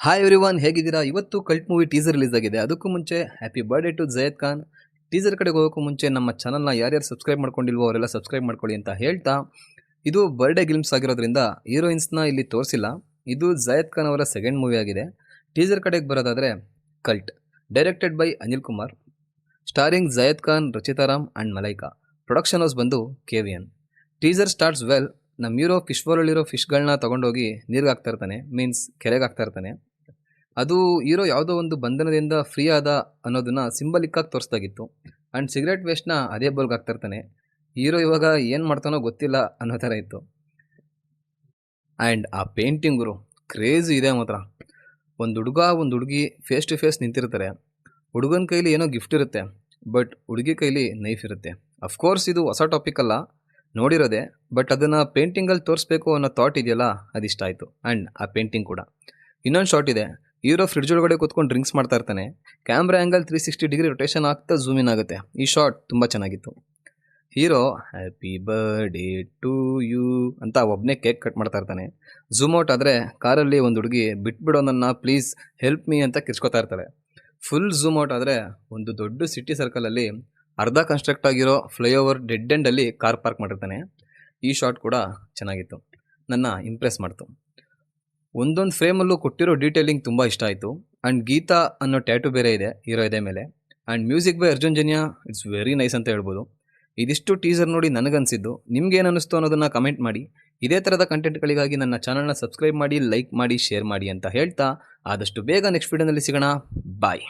Hi everyone, ಹೇಗಿದ್ದೀರಾ? ಇವತ್ತು cult movie teaser release ಆಗಿದೆ. ಅದಕ್ಕೂ ಮುಂಚೆ happy birthday to Zaid Khan. Teaser ಕಡೆಗೆ ಹೋಗೋಕ್ಕೂ ಮುಂಚೆ ನಮ್ಮ ಚಾನಲ್ನ ಯಾರ್ಯಾರು ಸಬ್ಸ್ಕ್ರೈಬ್ ಮಾಡ್ಕೊಂಡಿಲ್ವೋ ಅವರೆಲ್ಲ ಸಬ್ಸ್ಕ್ರೈಬ್ ಮಾಡ್ಕೊಳ್ಳಿ ಅಂತ ಹೇಳ್ತಾ, ಇದು ಬರ್ಡೇ ಗ್ಲಿಮ್ಸ್ ಆಗಿರೋದ್ರಿಂದ ಹೀರೋಯಿನ್ಸ್ನ ಇಲ್ಲಿ ತೋರಿಸಿಲ್ಲ. ಇದು ಜಯದ್ ಖಾನ್ ಅವರ ಸೆಕೆಂಡ್ ಮೂವಿ ಆಗಿದೆ. ಟೀಸರ್ ಕಡೆಗೆ ಬರೋದಾದರೆ, cult directed by Anil Kumar, ಸ್ಟಾರಿಂಗ್ Zayed Khan, Rachita Ram and Malaika. Production house ಬಂದು KVN. Teaser starts well. ನಮ್ಮ ಹೀರೋ ಫಿಶ್ ಬಾಲಲ್ಲಿರೋ ಫಿಶ್ಗಳನ್ನ ತೊಗೊಂಡೋಗಿ ನೀರಿಗೆ ಹಾಕ್ತಾ ಇರ್ತಾನೆ, ಮೀನ್ಸ್ ಕೆರೆಗೆ ಹಾಕ್ತಾ ಇರ್ತಾನೆ. ಅದು ಹೀರೋ ಯಾವುದೋ ಒಂದು ಬಂಧನದಿಂದ ಫ್ರೀ ಆದ ಅನ್ನೋದನ್ನ ಸಿಂಬಲಿಕ್ಕಾಗಿ ತೋರಿಸ್ದಾಗಿತ್ತು. ಆ್ಯಂಡ್ ಸಿಗರೇಟ್ ವೇಸ್ಟ್ನ ಅದೇ ಬೋಲ್ಗೆ ಹಾಕ್ತಾ ಇರ್ತಾನೆ. ಹೀರೋ ಇವಾಗ ಏನು ಮಾಡ್ತಾನೋ ಗೊತ್ತಿಲ್ಲ ಅನ್ನೋ ಥರ ಇತ್ತು. ಆ್ಯಂಡ್ ಆ ಪೇಂಟಿಂಗರು ಕ್ರೇಜಿ ಇದೆ ಮಾತ್ರ. ಒಂದು ಹುಡುಗ ಒಂದು ಹುಡುಗಿ ಫೇಸ್ ಟು ಫೇಸ್ ನಿಂತಿರ್ತಾರೆ. ಹುಡುಗನ ಕೈಲಿ ಏನೋ ಗಿಫ್ಟ್ ಇರುತ್ತೆ, ಬಟ್ ಹುಡುಗಿ ಕೈಲಿ ನೈಫ್ ಇರುತ್ತೆ. ಅಫ್ಕೋರ್ಸ್ ಇದು ಹೊಸ ಟಾಪಿಕ್ ಅಲ್ಲ, ನೋಡಿರೋದೆ, ಬಟ್ ಅದನ್ನು ಪೇಂಟಿಂಗಲ್ಲಿ ತೋರಿಸ್ಬೇಕು ಅನ್ನೋ ಥಾಟ್ ಇದೆಯಲ್ಲ, ಅದಿಷ್ಟ ಆಯಿತು. ಆ್ಯಂಡ್ ಆ ಪೇಂಟಿಂಗ್ ಕೂಡ. ಇನ್ನೊಂದು ಶಾಟ್ ಇದೆ, ಹೀರೋ ಫ್ರಿಡ್ಜ್ ಒಳಗಡೆ ಕೂತ್ಕೊಂಡು ಡ್ರಿಂಕ್ಸ್ ಮಾಡ್ತಾ ಇರ್ತಾನೆ. ಕ್ಯಾಮ್ರಾ ಆ್ಯಂಗಲ್ 360 ಡಿಗ್ರಿ ರೊಟೇಷನ್ ಆಗ್ತಾ ಝೂಮ್ ಇನ್ ಆಗುತ್ತೆ. ಈ ಶಾಟ್ ತುಂಬ ಚೆನ್ನಾಗಿತ್ತು. Hero happy birthday to you ಅಂತ ಒಬ್ಬನೇ ಕೇಕ್ ಕಟ್ ಮಾಡ್ತಾ ಇರ್ತಾನೆ. ಝೂಮ್ ಔಟ್ ಆದರೆ ಕಾರಲ್ಲಿ ಒಂದು ಹುಡುಗಿ ಬಿಟ್ಬಿಡೋ ನನ್ನ ಪ್ಲೀಸ್ ಹೆಲ್ಪ್ ಮೀ ಅಂತ ಕಿರ್ಚ್ಕೊತಾ ಇರ್ತಾಳೆ. ಫುಲ್ ಝೂಮ್ ಔಟ್ ಆದರೆ ಒಂದು ದೊಡ್ಡ ಸಿಟಿ ಸರ್ಕಲಲ್ಲಿ ಅರ್ಧ ಕನ್ಸ್ಟ್ರಕ್ಟ್ ಆಗಿರೋ ಫ್ಲೈಓವರ್ ಡೆಡ್ ಎಂಡಲ್ಲಿ ಕಾರ್ ಪಾರ್ಕ್ ಮಾಡಿರ್ತಾನೆ. ಈ ಶಾಟ್ ಕೂಡ ಚೆನ್ನಾಗಿತ್ತು, ನನ್ನ ಇಂಪ್ರೆಸ್ ಮಾಡ್ತು. ಒಂದೊಂದು ಫ್ರೇಮಲ್ಲೂ ಕೊಟ್ಟಿರೋ ಡೀಟೇಲಿಂಗ್ ತುಂಬ ಇಷ್ಟ ಆಯಿತು. ಆ್ಯಂಡ್ ಗೀತಾ ಅನ್ನೋ ಟ್ಯಾಟು ಬೇರೆ ಇದೆ ಹೀರೋ ಎದೆ ಮೇಲೆ. And music by Arjun Janya, it's very nice ಅಂತ ಹೇಳ್ಬೋದು. ಇದಿಷ್ಟು ಟೀಸರ್ ನೋಡಿ ನನಗನ್ಸಿದ್ದು. ನಿಮ್ಗೇನು ಅನ್ನಿಸ್ತು ಅನ್ನೋದನ್ನು ಕಮೆಂಟ್ ಮಾಡಿ. ಇದೇ ಥರದ ಕಂಟೆಂಟ್ಗಳಿಗಾಗಿ ನನ್ನ ಚಾನಲ್ನ ಸಬ್ಸ್ಕ್ರೈಬ್ ಮಾಡಿ, ಲೈಕ್ ಮಾಡಿ, ಶೇರ್ ಮಾಡಿ ಅಂತ ಹೇಳ್ತಾ, ಆದಷ್ಟು ಬೇಗ ನೆಕ್ಸ್ಟ್ ವಿಡಿಯೋನಲ್ಲಿ ಸಿಗೋಣ. ಬಾಯ್.